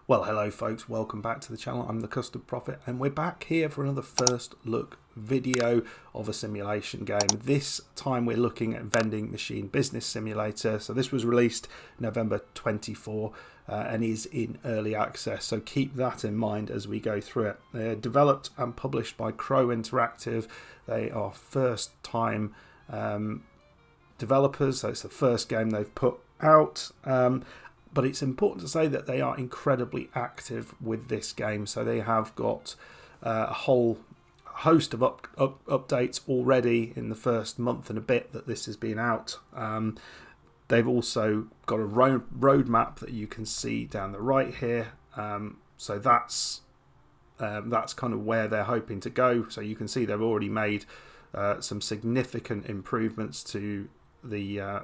Well, hello folks, welcome back to the channel. I'm the Custard Prophet and we're back here for another first look video of a simulation game. This time we're looking at Vending Machine Business Simulator. So this was released November 24 and is in early access, so keep that in mind as we go through it. They're developed and published by Crow Interactive. They are first time developers, so it's the first game they've put out. But it's important to say that they are incredibly active with this game. So they have got a whole host of updates already in the first month and a bit that this has been out. They've also got a roadmap that you can see down the right here. So that's kind of where they're hoping to go. So you can see they've already made some significant improvements to the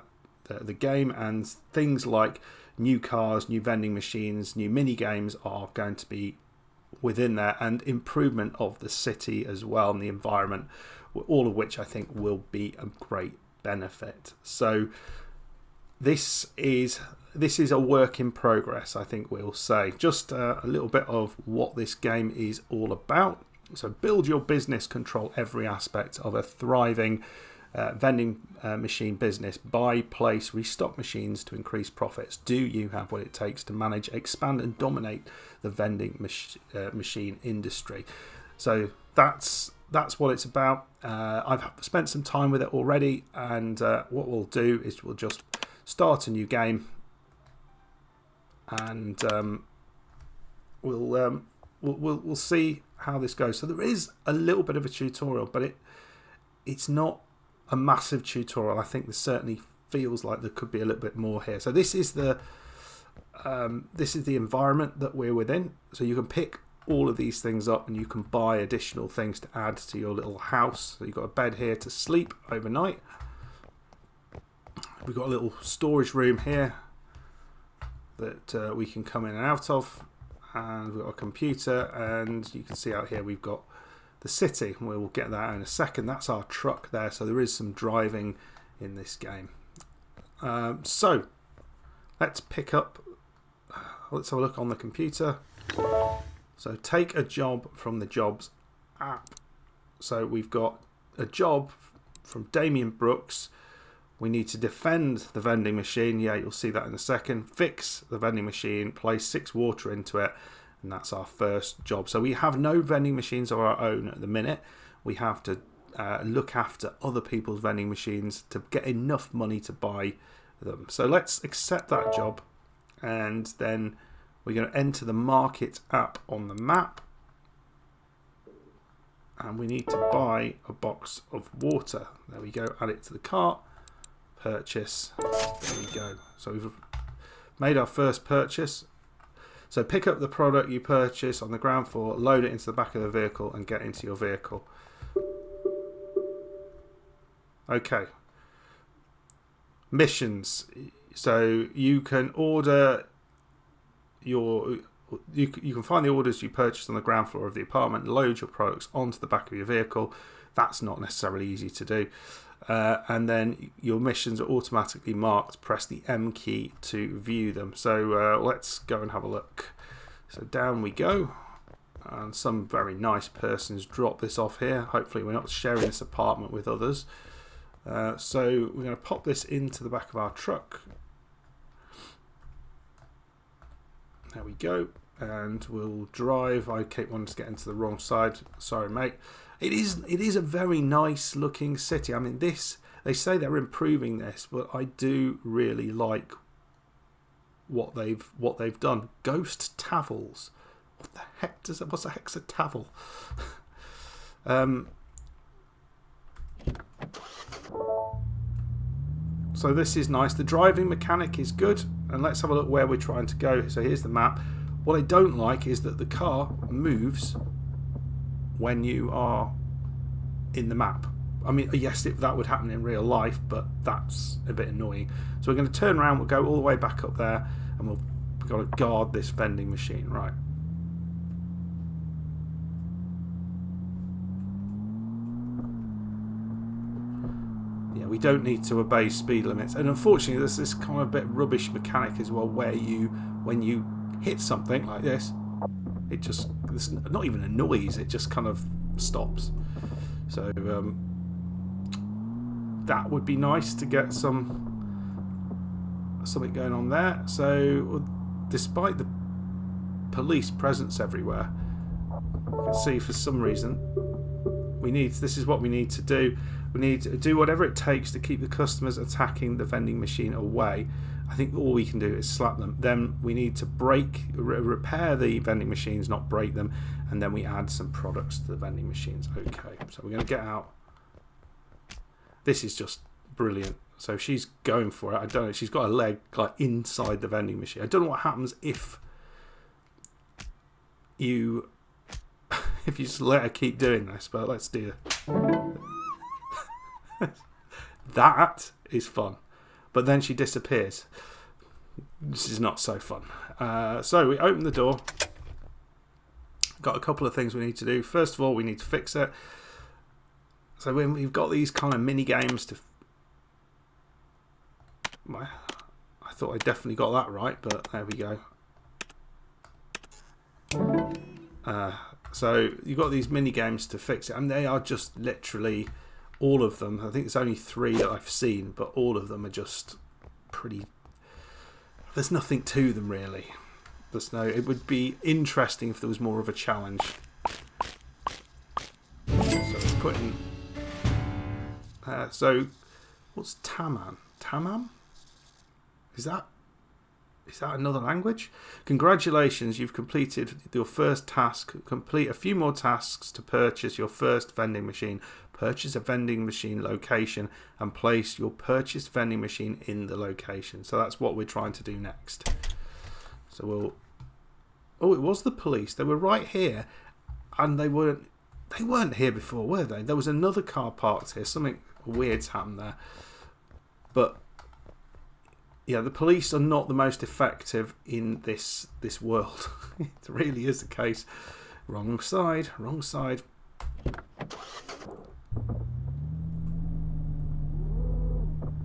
game, and things like new cars, new vending machines, new mini games are going to be within there, and improvement of the city as well and the environment, all of which I think will be a great benefit. So this is a work in progress, I think we'll say. Just a little bit of what this game is all about. So build your business, control every aspect of a thriving vending machine business. Buy, place, restock machines to increase profits. Do you have what it takes to manage, expand and dominate the vending machine industry? So that's what it's about. I've spent some time with it already, and what we'll do is we'll just start a new game, and we'll see how this goes. So there is a little bit of a tutorial, but it's not a massive tutorial. I think there certainly feels like there could be a little bit more here. So this is the environment that we're within. So you can pick all of these things up and you can buy additional things to add to your little house. So you've got a bed here to sleep overnight. We've got a little storage room here that we can come in and out of, and we've got a computer, and you can see out here we've got the city. We'll get that in a second. That's our truck there, so there is some driving in this game. So let's pick up, let's have a look on the computer. So take a job from the jobs app. So we've got a job from Damien Brooks. We need to defend the vending machine. Yeah, you'll see that in a second. Fix the vending machine, place 6 water into it, and that's our first job. So we have no vending machines of our own at the minute. We have to look after other people's vending machines to get enough money to buy them. So let's accept that job, and then we're going to enter the market app on the map, and we need to buy a box of water. There we go. Add it to the cart. Purchase. There we go. So we've made our first purchase. So pick up the product you purchase on the ground floor, load it into the back of the vehicle, and get into your vehicle. Okay. Missions. So you can order you can find the orders you purchased on the ground floor of the apartment, load your products onto the back of your vehicle. That's not necessarily easy to do. And then your missions are automatically marked. Press the M key to view them. So let's go and have a look. So down we go, and some very nice persons drop this off here. Hopefully we're not sharing this apartment with others. So we're going to pop this into the back of our truck. There we go, and we'll drive. I keep wanting to get into the wrong side. Sorry, mate. It is a very nice looking city. I mean, they say they're improving this, but I do really like what they've done. Ghost Tavels. What the heck what's the heck's a Tavel? So this is nice. The driving mechanic is good, and let's have a look where we're trying to go. So here's the map. What I don't like is that the car moves when you are in the map. I mean, yes, that would happen in real life, but that's a bit annoying. So we're going to turn around, we'll go all the way back up there, and we've got to guard this vending machine, right? Yeah, we don't need to obey speed limits. And unfortunately, there's this kind of bit rubbish mechanic as well, where when you hit something like this, it just, it's not even a noise, it just kind of stops. So that would be nice to get something going on there. So despite the police presence everywhere, you can see for some reason this is what we need to do. We need to do whatever it takes to keep the customers attacking the vending machine away. I think all we can do is slap them. Then we need to repair the vending machines, not break them, and then we add some products to the vending machines. Okay, so we're going to get out. This is just brilliant. So she's going for it. I don't know. She's got a leg like inside the vending machine. I don't know what happens if you just let her keep doing this, but let's do it. That is fun. But then she disappears. This is not so fun. So we open the door. Got a couple of things we need to do. First of all, we need to fix it. So when we've got these kind of mini games to... I thought I definitely got that right, but there we go. So you've got these mini games to fix it, and they are just literally all of them. I think it's only 3 that I've seen, but all of them are just pretty. There's nothing to them really. It would be interesting if there was more of a challenge. So put in. So what's Tamam? Tamam? Is that another language? Congratulations, you've completed your first task. Complete a few more tasks to purchase your first vending machine. Purchase a vending machine location and place your purchased vending machine in the location. So that's what we're trying to do next. So we'll... Oh, it was the police. They were right here, and they weren't here before, were they? There was another car parked here. Something weird's happened there. But yeah, the police are not the most effective in this world. It really is the case. Wrong side, wrong side.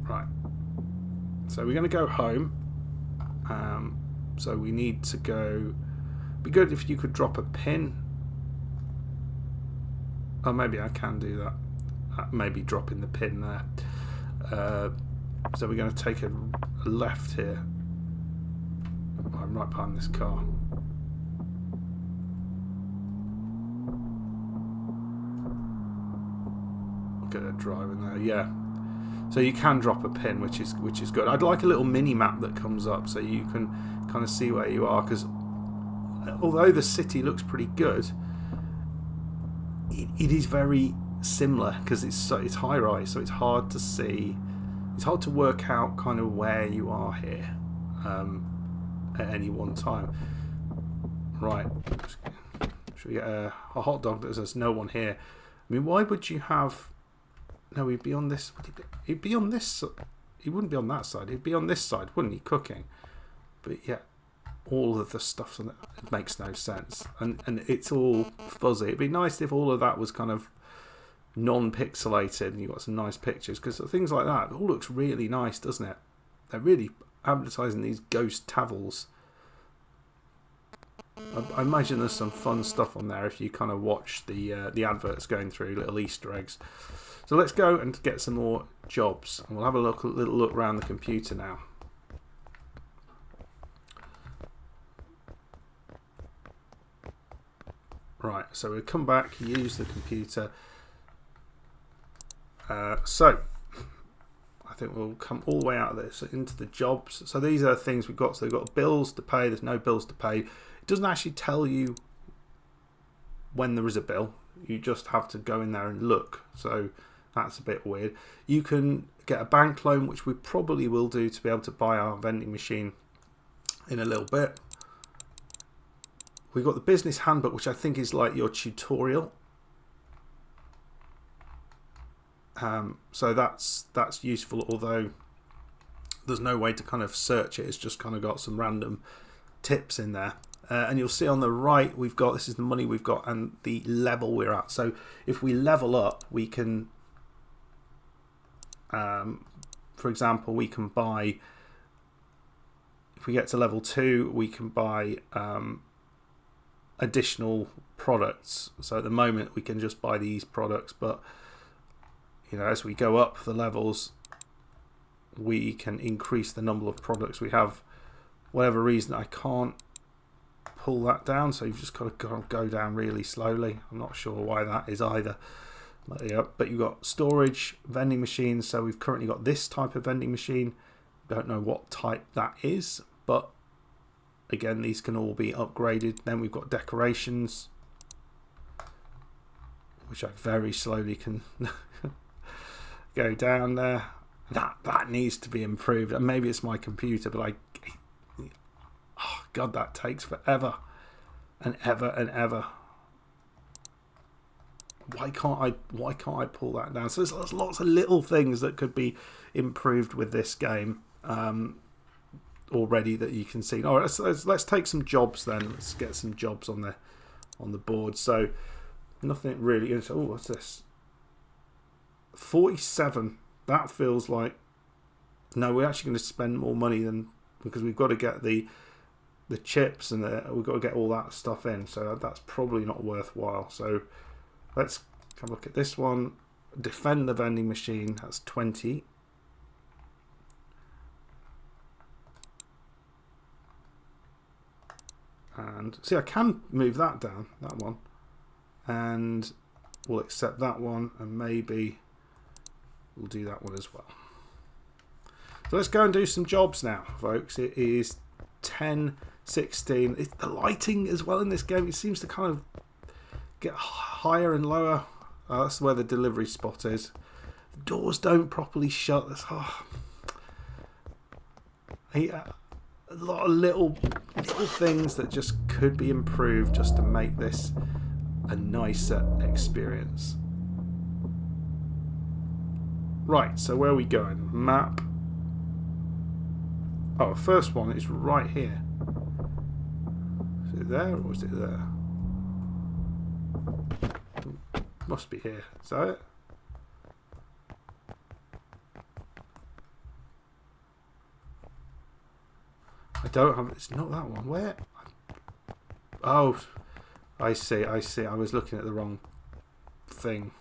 Right. So we're going to go home. So we need to go... Be good if you could drop a pin. Oh, maybe I can do that. Maybe dropping the pin there. So we're going to take a left here. I'm right behind this car. Get a drive in there, yeah. So you can drop a pin, which is good. I'd like a little mini map that comes up so you can kind of see where you are, because although the city looks pretty good, it is very similar because it's high rise, so it's hard to see. It's hard to work out kind of where you are here at any one time. Right. Should we get a hot dog that says no one here? I mean, why would you have... No, he'd be on this... He'd be on this... He wouldn't be on that side. He'd be on this side, wouldn't he, cooking? But yeah, all of the stuff on it makes no sense. And it's all fuzzy. It'd be nice if all of that was kind of non-pixelated and you've got some nice pictures, because things like that, it all looks really nice, doesn't it? They're really advertising these ghost tavels. I imagine there's some fun stuff on there if you kind of watch the adverts going through, little Easter eggs. So let's go and get some more jobs, and we'll have a little look around the computer now. Right, so we'll come back, use the computer. So I think we'll come all the way out of this into the jobs. So these are things we've got. So we've got bills to pay. There's no bills to pay. It doesn't actually tell you when there is a bill. You just have to go in there and look. So that's a bit weird. You can get a bank loan, which we probably will do to be able to buy our vending machine in a little bit. We've got the business handbook, which I think is like your tutorial. So that's useful, although there's no way to kind of search it. It's just kind of got some random tips in there. And you'll see on the right, we've got, this is the money we've got and the level we're at. So if we level up, we can, for example, we can buy, if we get to level 2, we can buy additional products. So at the moment we can just buy these products, but you know, as we go up the levels, we can increase the number of products we have. Whatever reason, I can't pull that down, so you've just got to go down really slowly. I'm not sure why that is either. But, yeah, but you've got storage, vending machines. So we've currently got this type of vending machine. Don't know what type that is, but again, these can all be upgraded. Then we've got decorations, which I very slowly can go down there. That needs to be improved. And maybe it's my computer, but oh God, that takes forever and ever and ever. Why can't I pull that down? So there's lots of little things that could be improved with this game already that you can see. All right, let's take some jobs then. Let's get some jobs on the board. So nothing really. Oh, what's this? 47. That feels like, no, we're actually going to spend more money than, because we've got to get the chips and we've got to get all that stuff in. So that's probably not worthwhile. So let's have a look at this one. Defend the vending machine. That's 20. And see, I can move that down, that one. And we'll accept that one, and maybe we'll do that one as well. So let's go and do some jobs now, folks. It is 10:16. The lighting as well in this game, it seems to kind of get higher and lower. That's where the delivery spot is. The doors don't properly shut. That's, a lot of little things that just could be improved just to make this a nicer experience. Right, so where are we going? Map. Oh, first one is right here. Is it there or is it there? Must be here. Is that it? I don't have. It's not that one. Where? Oh, I see. I was looking at the wrong thing.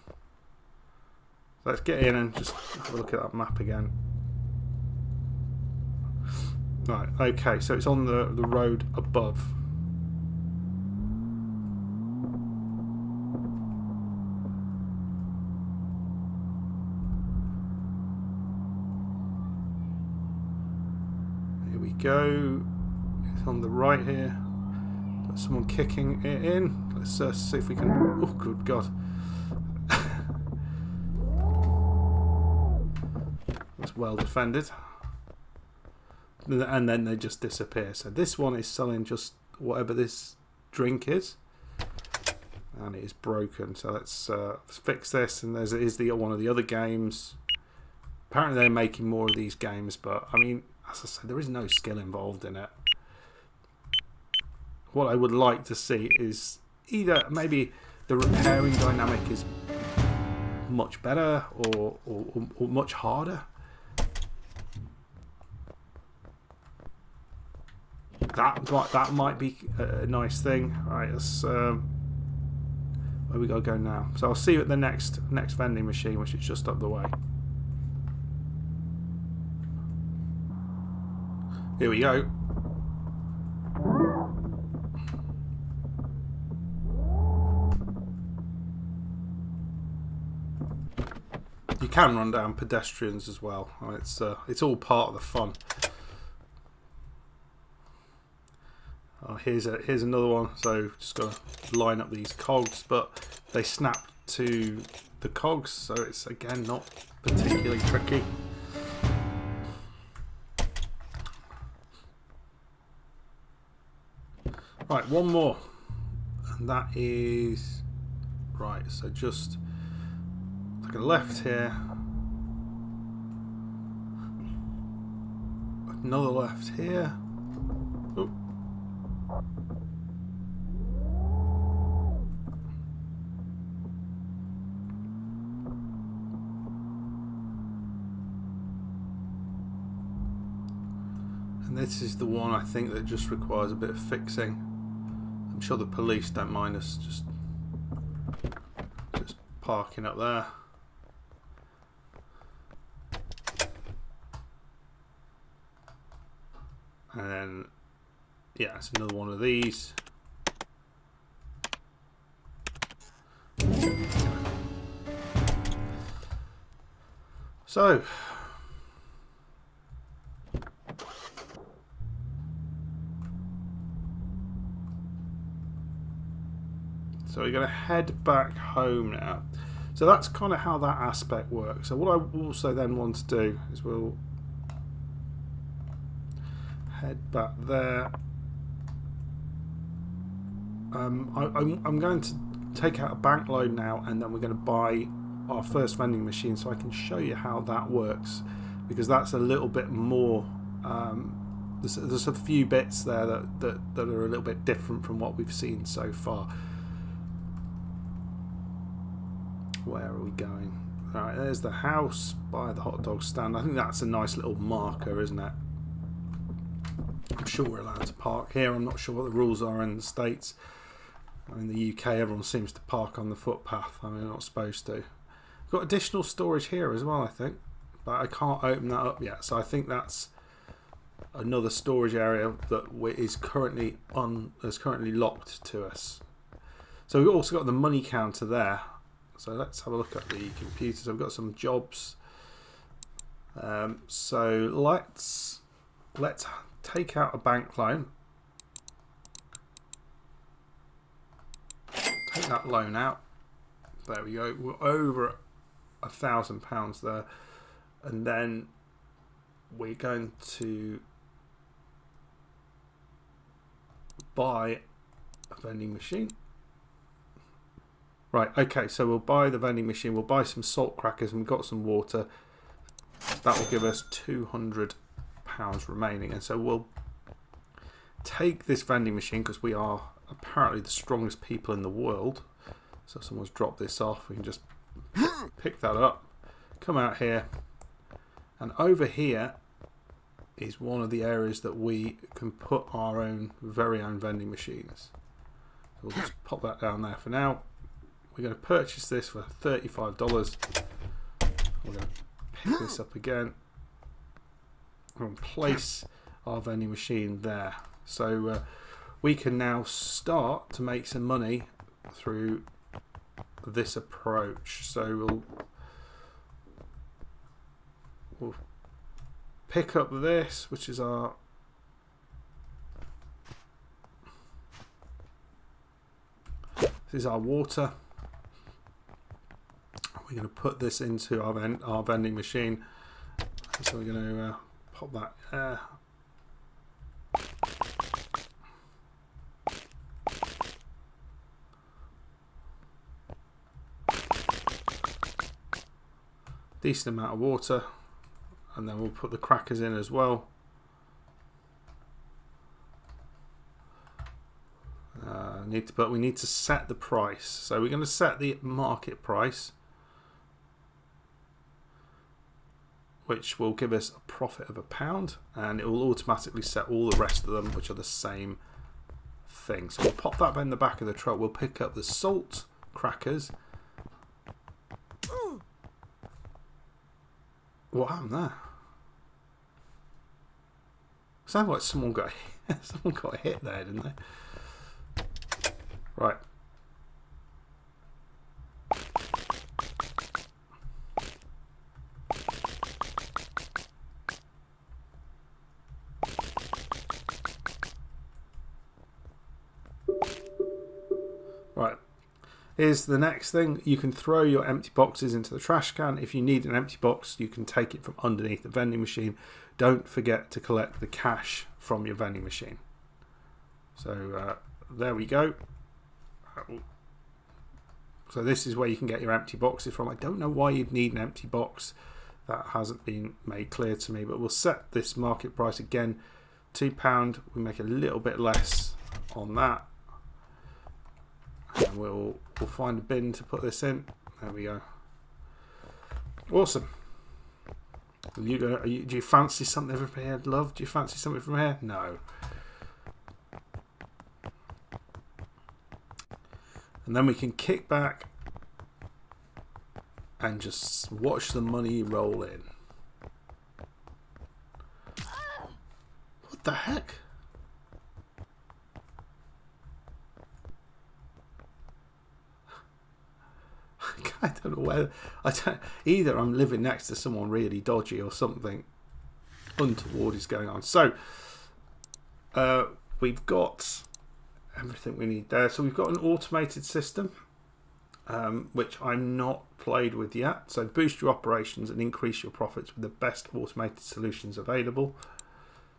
Let's get in and just have a look at that map again. Right. Okay. So it's on the road above. Go. It's on the right here. There's someone kicking it in. Let's see if we can. Oh, good God! That's well defended. And then they just disappear. So this one is selling just whatever this drink is, and it is broken. So let's fix this. And there's one of the other games. Apparently they're making more of these games, but I mean, as I said, there is no skill involved in it. What I would like to see is either maybe the repairing dynamic is much better or much harder. That might be a nice thing. All right, let's, where we got to go now? So I'll see you at the next vending machine, which is just up the way. Here we go. You can run down pedestrians as well. It's all part of the fun. Oh, here's another one. So just got to line up these cogs, but they snap to the cogs, so it's again not particularly tricky. Right, one more, and that is right. So just like a left here, another left here. Oh. And this is the one I think that just requires a bit of fixing. I'm sure the police don't mind us just parking up there. And then, yeah, it's another one of these. So, we're going to head back home now. So that's kind of how that aspect works. So what I also then want to do is we'll head back there. I'm going to take out a bank loan now, and then we're going to buy our first vending machine so I can show you how that works, because that's a little bit more there's a few bits there that are a little bit different from what we've seen so far. Where are we going? Alright, there's the house by the hot dog stand. I think that's a nice little marker, isn't it? I'm sure we're allowed to park here. I'm not sure what the rules are in the States. In the UK, everyone seems to park on the footpath. I mean, they're not supposed to. We've got additional storage here as well, I think. But I can't open that up yet. So I think that's another storage area that is currently locked to us. So we've also got the money counter there. So let's have a look at the computers. I've got some jobs. So let's take out a bank loan. Take that loan out. There we go. We're over £1,000 there, and then we're going to buy a vending machine. Right, okay, so we'll buy the vending machine, we'll buy some salt crackers, and we've got some water. That will give us £200 remaining, and so we'll take this vending machine, because we are apparently the strongest people in the world. So someone's dropped this off, we can just pick that up, come out here, and over here is one of the areas that we can put our very own vending machines. So we'll just pop that down there for now. We're going to purchase this for $35. We're going to pick this up again and place our vending machine there. So we can now start to make some money through this approach. So we'll pick up this, which is our water. We're going to put this into our vending machine. So we're going to pop that there. Decent amount of water, and then we'll put the crackers in as well. But we need to set the price. So we're going to set the market price, which will give us a profit of £1, and it will automatically set all the rest of them, which are the same thing. So we'll pop that in the back of the truck. We'll pick up the salt crackers. What happened there? Sounded like someone got hit there, didn't they? Right. Right. Here's the next thing. You can throw your empty boxes into the trash can. If you need an empty box, you can take it from underneath the vending machine. Don't forget to collect the cash from your vending machine. So there we go. So this is where you can get your empty boxes from. I don't know why you'd need an empty box. That hasn't been made clear to me, but we'll set this market price again, £2. We make a little bit less on that. And we'll find a bin to put this in. There we go. Awesome. Do you fancy something from here, love? Do you fancy something from here? No. And then we can kick back and just watch the money roll in. What the heck? I don't know where. Either I'm living next to someone really dodgy or something untoward is going on. So we've got everything we need there. So we've got an automated system, which I'm not played with yet. So boost your operations and increase your profits with the best automated solutions available.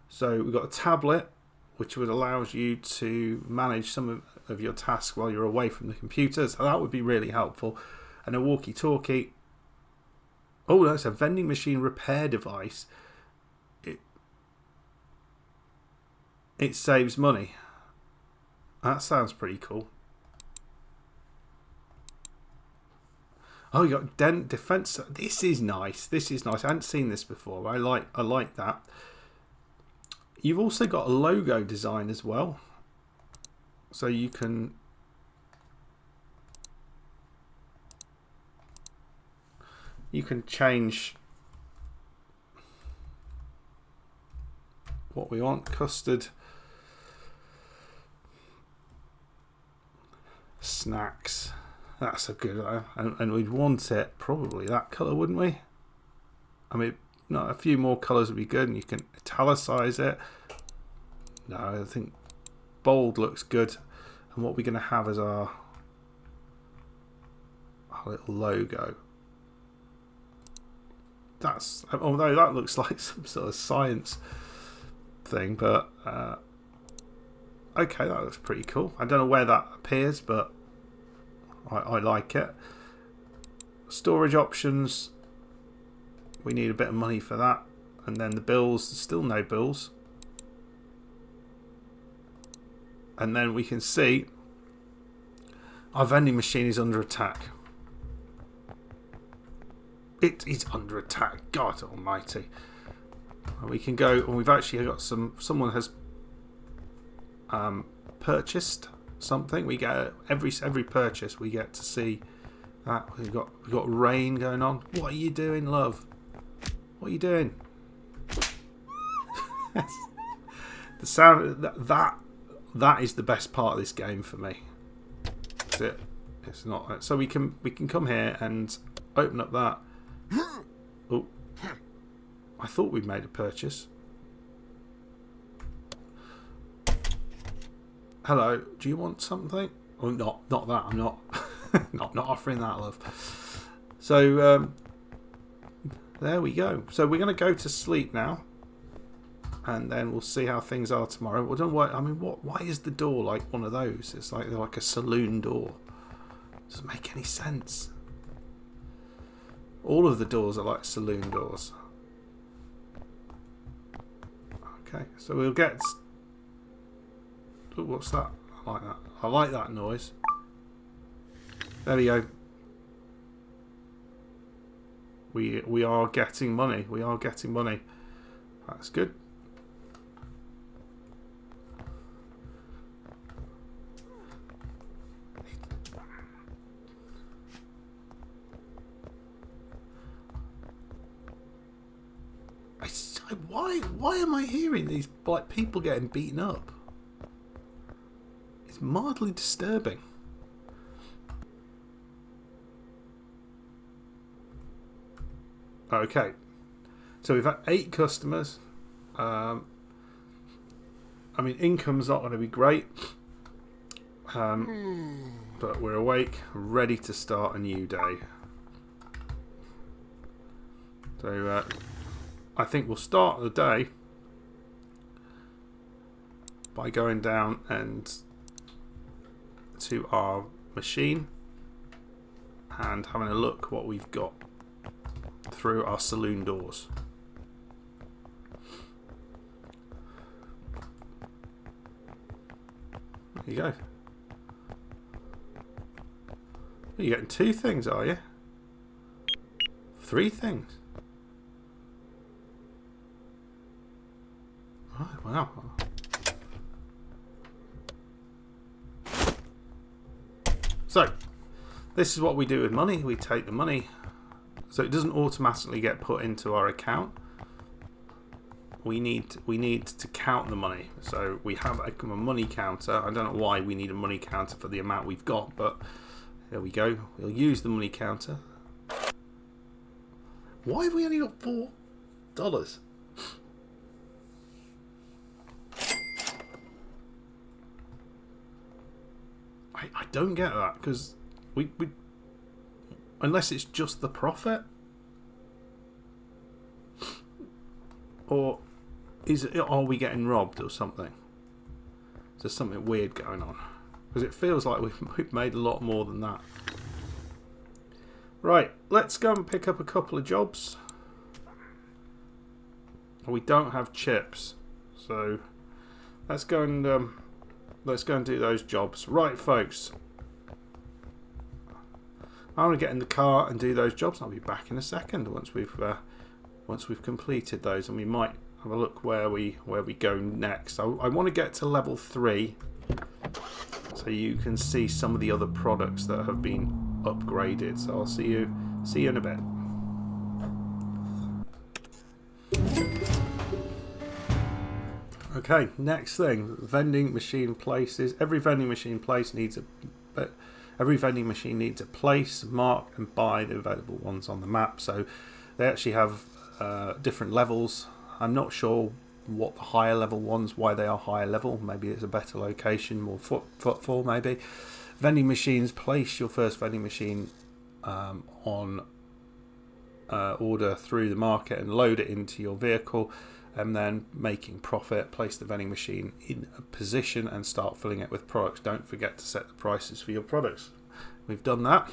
So we've got a tablet, which would allows you to manage some of your tasks while you're away from the computer. So that would be really helpful. And a walkie-talkie. Oh, that's a vending machine repair device. It saves money. That sounds pretty cool. Oh, you got dent defense. This is nice. This is nice. I hadn't seen this before. I like that. You've also got a logo design as well, so you can change what we want. Custard snacks. That's a good one. And we'd want it probably that colour, wouldn't we? I mean, no, a few more colours would be good, and you can italicize it. No, I think bold looks good. And what we're going to have as our little logo. That's, although that looks like some sort of science thing, but okay, that looks pretty cool. I don't know where that appears, but I like it. Storage options, we need a bit of money for that. And then the bills, still no bills. And then we can see our vending machine is under attack. It is under attack. God almighty. We can go, and we've actually got someone has purchased something. We get every purchase we get to see that. We've got rain going on. What are you doing, love? What are you doing? The sound that is the best part of this game for me. That's it. It's not. So we can come here and open up that. Oh, I thought we'd made a purchase. Hello, do you want something? Oh, not that. I'm not not offering that, love. So there we go. So we're going to go to sleep now, and then we'll see how things are tomorrow. I don't know why. I mean, why is the door like one of those? It's like a saloon door. Doesn't make any sense. All of the doors are like saloon doors. Okay, so we'll get. Ooh, what's that? I like that. I like that noise. There we go. We are getting money. We are getting money. That's good. Why am I hearing these like people getting beaten up? It's mildly disturbing. Okay, so we've had 8 customers. I mean, income's not going to be great, but we're awake, ready to start a new day. So I think we'll start the day by going down and to our machine and having a look what we've got through our saloon doors. There you go. You're getting 2 things, are you? 3 things. So this is what we do with money. We take the money, so it doesn't automatically get put into our account. We need to count the money. So we have a money counter. I don't know why we need a money counter for the amount we've got, but there we go. We'll use the money counter. Why have we only got $4? I don't get that, because we unless it's just the profit, or are we getting robbed or something? There's something weird going on, because it feels like we've made a lot more than that. Right, let's go and pick up a couple of jobs. We don't have chips, so let's go and do those jobs. Right, folks, I'm going to get in the car and do those jobs. I'll be back in a second once we've completed those, and we might have a look where we go next. I want to get to level 3 so you can see some of the other products that have been upgraded. So I'll see you in a bit. Okay, next thing, vending machine places. Every vending machine needs a place, mark and buy the available ones on the map. So they actually have different levels. I'm not sure what the higher level ones, why they are higher level. Maybe it's a better location, more footfall maybe. Vending machines, place your first vending machine on order through the market and load it into your vehicle, and then making profit. Place the vending machine in a position and start filling it with products. Don't forget to set the prices for your products. We've done that.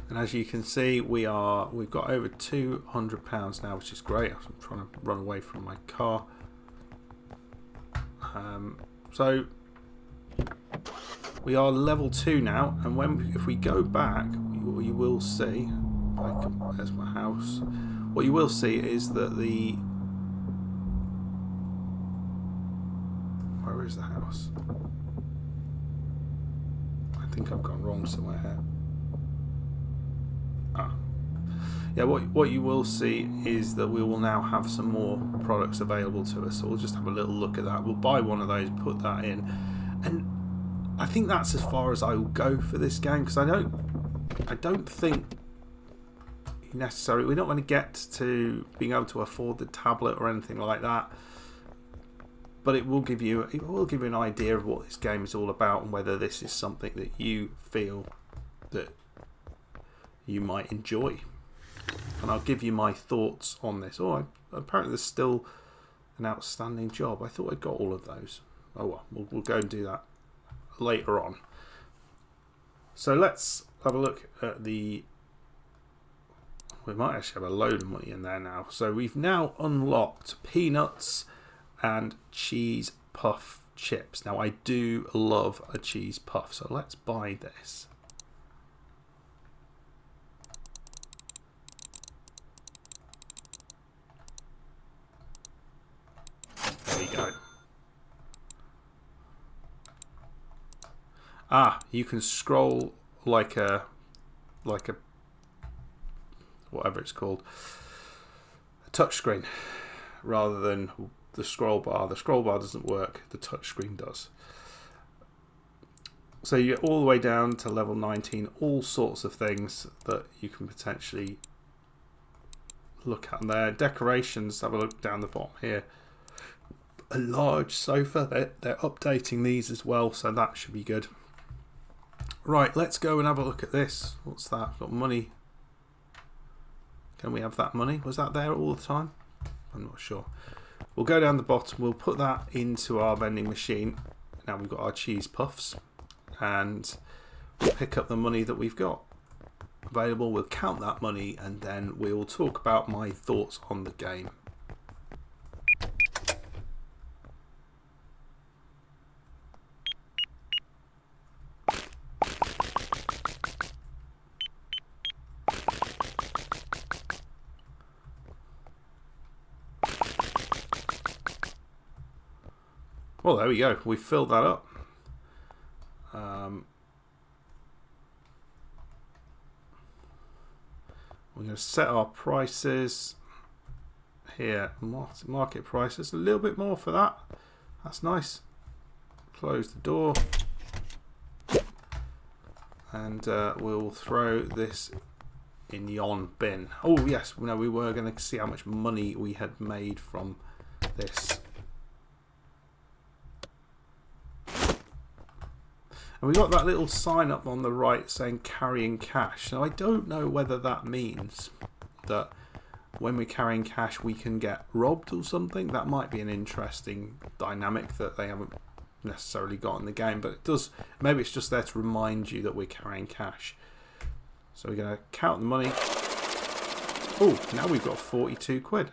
And as you can see, we've got over £200 now, which is great. I'm trying to run away from my car. So we are level 2 now, and if we go back, you will see. There's my house. What you will see is that where is the house? I think I've gone wrong somewhere here. Yeah, what you will see is that we will now have some more products available to us. So we'll just have a little look at that. We'll buy one of those, put that in, and I think that's as far as I will go for this game, because I don't think necessarily we're not going to get to being able to afford the tablet or anything like that. But it will give you an idea of what this game is all about, and whether this is something that you feel that you might enjoy. And I'll give you my thoughts on this. Oh, apparently there's still an outstanding job. I thought I'd got all of those. Oh well, we'll go and do that later on. So let's have a look at we might actually have a load of money in there now. So we've now unlocked peanuts and cheese puff chips. Now I do love a cheese puff, so let's buy this. There you go. You can scroll like a whatever it's called, a touchscreen, rather than the scroll bar. The scroll bar doesn't work, the touchscreen does. So you get all the way down to level 19, all sorts of things that you can potentially look at there. Decorations, have a look down the bottom here. A large sofa, they're updating these as well, so that should be good. Right, let's go and have a look at this. What's that? Got money. Can we have that money? Was that there all the time? I'm not sure. We'll go down the bottom. We'll put that into our vending machine. Now we've got our cheese puffs, and we'll pick up the money that we've got available. We'll count that money, and then we will talk about my thoughts on the game. Well, there we go. We filled that up. We're going to set our prices here. Market prices, a little bit more for that. That's nice. Close the door. And we'll throw this in the on bin. Oh yes, no, we were going to see how much money we had made from this. And we got that little sign up on the right saying carrying cash. Now I don't know whether that means that when we're carrying cash we can get robbed or something. That might be an interesting dynamic that they haven't necessarily got in the game, but it does. Maybe it's just there to remind you that we're carrying cash. So we're going to count the money. Oh, now we've got 42 quid.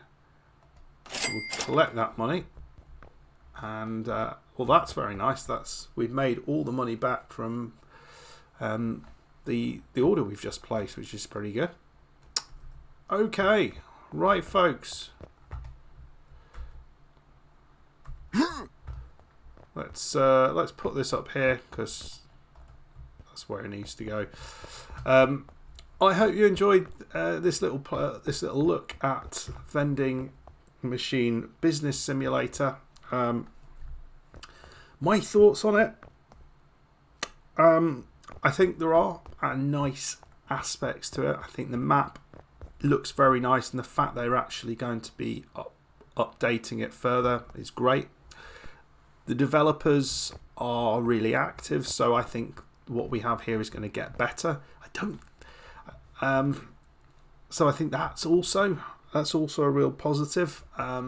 So we'll collect that money, and well, that's very nice. We've made all the money back from the order we've just placed, which is pretty good. Okay, right, folks. Let's put this up here because that's where it needs to go. I hope you enjoyed this little look at Vending Machine Business Simulator. My thoughts on it. I think there are nice aspects to it. I think the map looks very nice, and the fact they're actually going to be updating it further is great. The developers are really active, so I think what we have here is going to get better. So I think that's also a real positive. I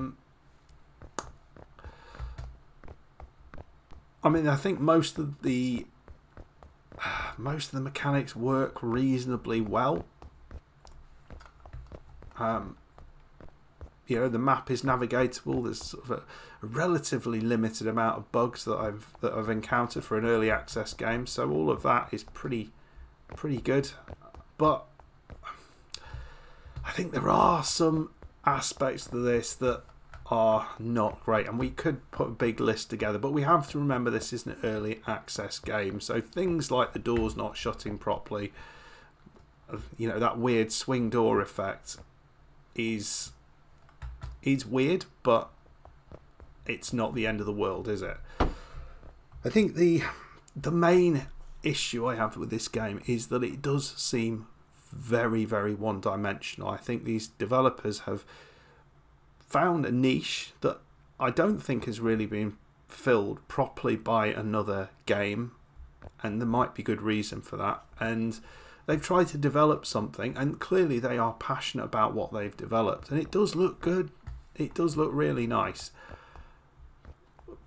mean, I think most of the mechanics work reasonably well. You know, the map is navigatable. There's sort of a relatively limited amount of bugs that I've encountered for an early access game. So all of that is pretty good. But I think there are some aspects to this that are not great, and we could put a big list together, but we have to remember this is an early access game, so things like the doors not shutting properly, you know, that weird swing door effect is weird, but it's not the end of the world, is it? I think the main issue I have with this game is that it does seem very, very one-dimensional. I think these developers have found a niche that I don't think has really been filled properly by another game, and there might be good reason for that. And they've tried to develop something, and clearly they are passionate about what they've developed, and it does look good. It does look really nice.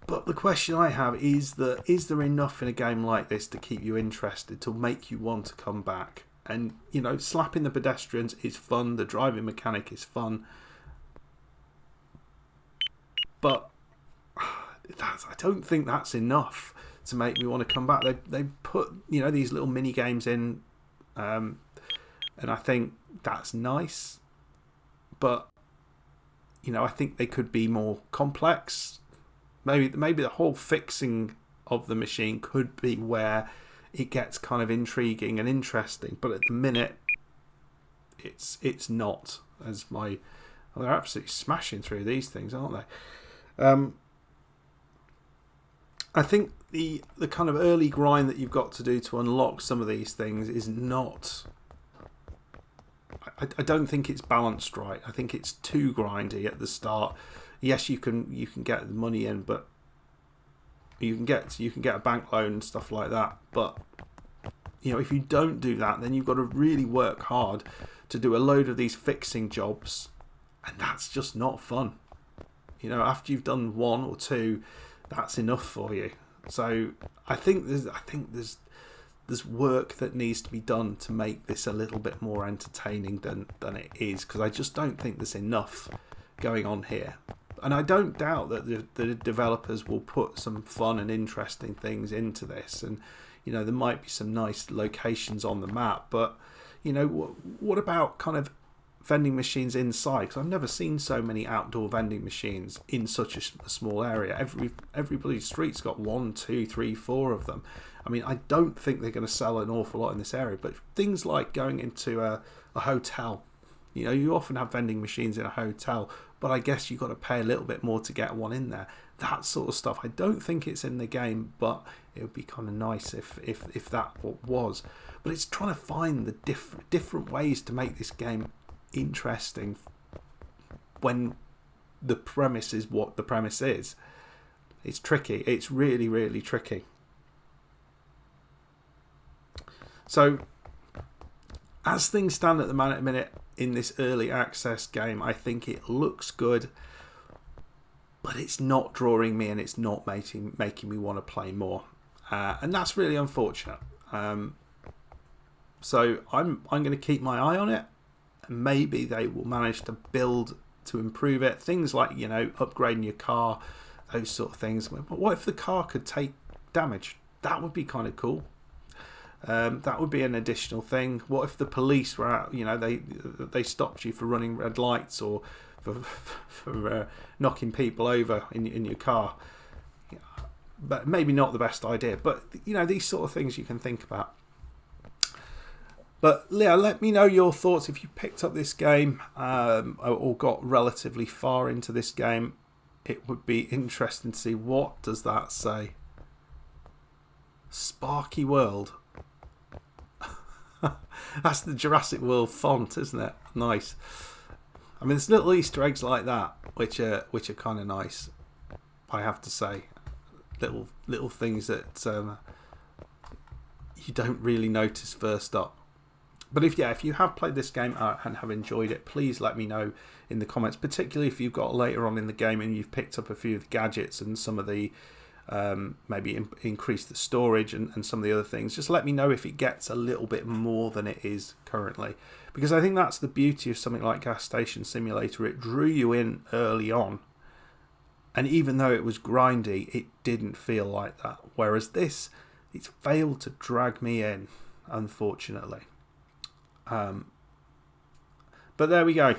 But the question I have is there enough in a game like this to keep you interested, to make you want to come back? And, you know, slapping the pedestrians is fun. The driving mechanic is fun. But I don't think that's enough to make me want to come back. They put, you know, these little mini games in, and I think that's nice. But, you know, I think they could be more complex. Maybe the whole fixing of the machine could be where it gets kind of intriguing and interesting. But at the minute, it's not. They're absolutely smashing through these things, aren't they? I think the kind of early grind that you've got to do to unlock some of these things is not. I don't think it's balanced right. I think it's too grindy at the start. Yes, you can get the money in, but you can get a bank loan and stuff like that. But you know, if you don't do that, then you've got to really work hard to do a load of these fixing jobs, and that's just not fun. You know, after you've done one or two, that's enough for you. So I think there's work that needs to be done to make this a little bit more entertaining than it is, because I just don't think there's enough going on here. And I don't doubt that the developers will put some fun and interesting things into this, and you know, there might be some nice locations on the map, but you know, what about kind of vending machines inside, because I've never seen so many outdoor vending machines in such a small area. Every bloody street's got 1, 2, 3, 4 of them. I mean, I don't think they're going to sell an awful lot in this area, but things like going into a hotel, you know, you often have vending machines in a hotel, but I guess you've got to pay a little bit more to get one in there. That sort of stuff. I don't think it's in the game, but it would be kind of nice if that was. But it's trying to find the different ways to make this game interesting when the premise is what the premise is. It's tricky. It's really, really tricky. So, as things stand at the minute in this early access game, I think it looks good, but it's not drawing me and it's not making me want to play more, and that's really unfortunate. So I'm going to keep my eye on it, and maybe they will manage to build to improve it. Things like, you know, upgrading your car, those sort of things. But what if the car could take damage? That would be kind of cool. That would be an additional thing. What if the police were out, you know, they stopped you for running red lights or for knocking people over in your car? But maybe not the best idea. But, you know, these sort of things you can think about. But yeah, let me know your thoughts if you picked up this game or got relatively far into this game. It would be interesting to see, what does that say? Sparky World. That's the Jurassic World font, isn't it? Nice. I mean, there's little Easter eggs like that, which are kind of nice, I have to say. Little things that you don't really notice first up. But if you have played this game and have enjoyed it, please let me know in the comments, particularly if you've got later on in the game and you've picked up a few of the gadgets and some of the maybe increase the storage and some of the other things. Just let me know if it gets a little bit more than it is currently, because I think that's the beauty of something like Gas Station Simulator. It drew you in early on, and even though it was grindy, it didn't feel like that. Whereas this, it's failed to drag me in, unfortunately. But there we go.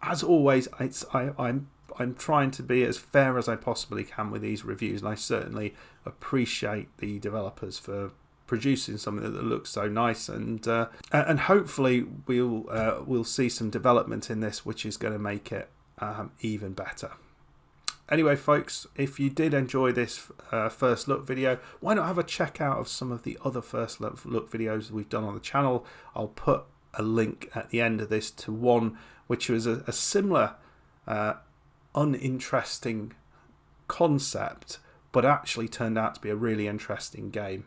As always, I'm trying to be as fair as I possibly can with these reviews, and I certainly appreciate the developers for producing something that looks so nice, and hopefully we'll see some development in this, which is going to make it even better. Anyway, folks, if you did enjoy this first look video, why not have a check out of some of the other first look videos we've done on the channel? I'll put a link at the end of this to one which was a similar uninteresting concept, but actually turned out to be a really interesting game.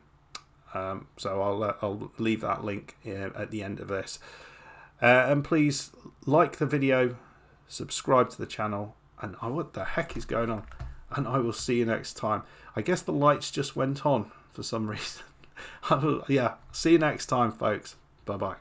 So I'll leave that link at the end of this. And please like the video, subscribe to the channel, and what the heck is going on? And I will see you next time. I guess the lights just went on for some reason. Yeah, see you next time, folks. Bye-bye.